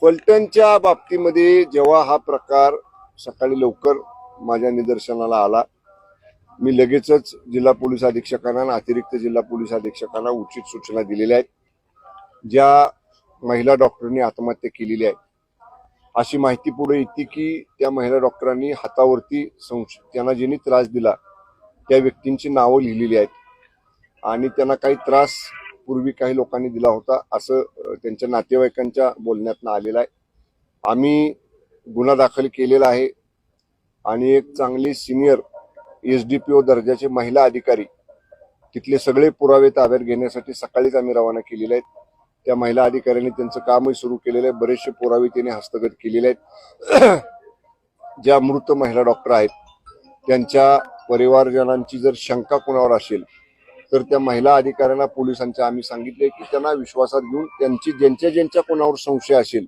फलटणच्या बाबतीमध्ये जेव्हा हा प्रकार सकाळी लवकर माझ्या निदर्शनाला आला, मी लगेचच जिल्हा पोलीस अधीक्षकांना आणि अतिरिक्त जिल्हा पोलीस अधीक्षकांना उचित सूचना दिलेल्या आहेत. ज्या महिला डॉक्टरांनी आत्महत्या केलेली आहे अशी माहिती पुढे येते की त्या महिला डॉक्टरांनी हातावरती त्यांना ज्यांनी त्रास दिला त्या व्यक्तींची नावं लिहिलेली आहेत आणि त्यांना काही त्रास पूर्वी काही लोकांनी दिला होता असं त्यांच्या नातेवाईकांच्या बोलण्यातून आलेलं आहे. आम्ही गुन्हा दाखल केलेला आहे आणि एक चांगली सिनियर एसडीपीओ दर्जाचे महिला अधिकारी तिथले सगळे पुरावे ताब्यात घेण्यासाठी सकाळीच आम्ही रवाना केलेले आहेत. त्या महिला अधिकाऱ्यांनी त्यांचं कामही सुरू केलेलं आहे. बरेचसे पुरावे त्यांनी हस्तगत केलेले आहेत. ज्या मृत महिला डॉक्टर आहेत त्यांच्या परिवारजनांची जर शंका कोणावर असेल तर त्या महिला अधिकाऱ्यांना पोलिसांच्या आम्ही सांगितले की त्यांना विश्वासात घेऊन त्यांची ज्यांच्या कोणावर संशय असेल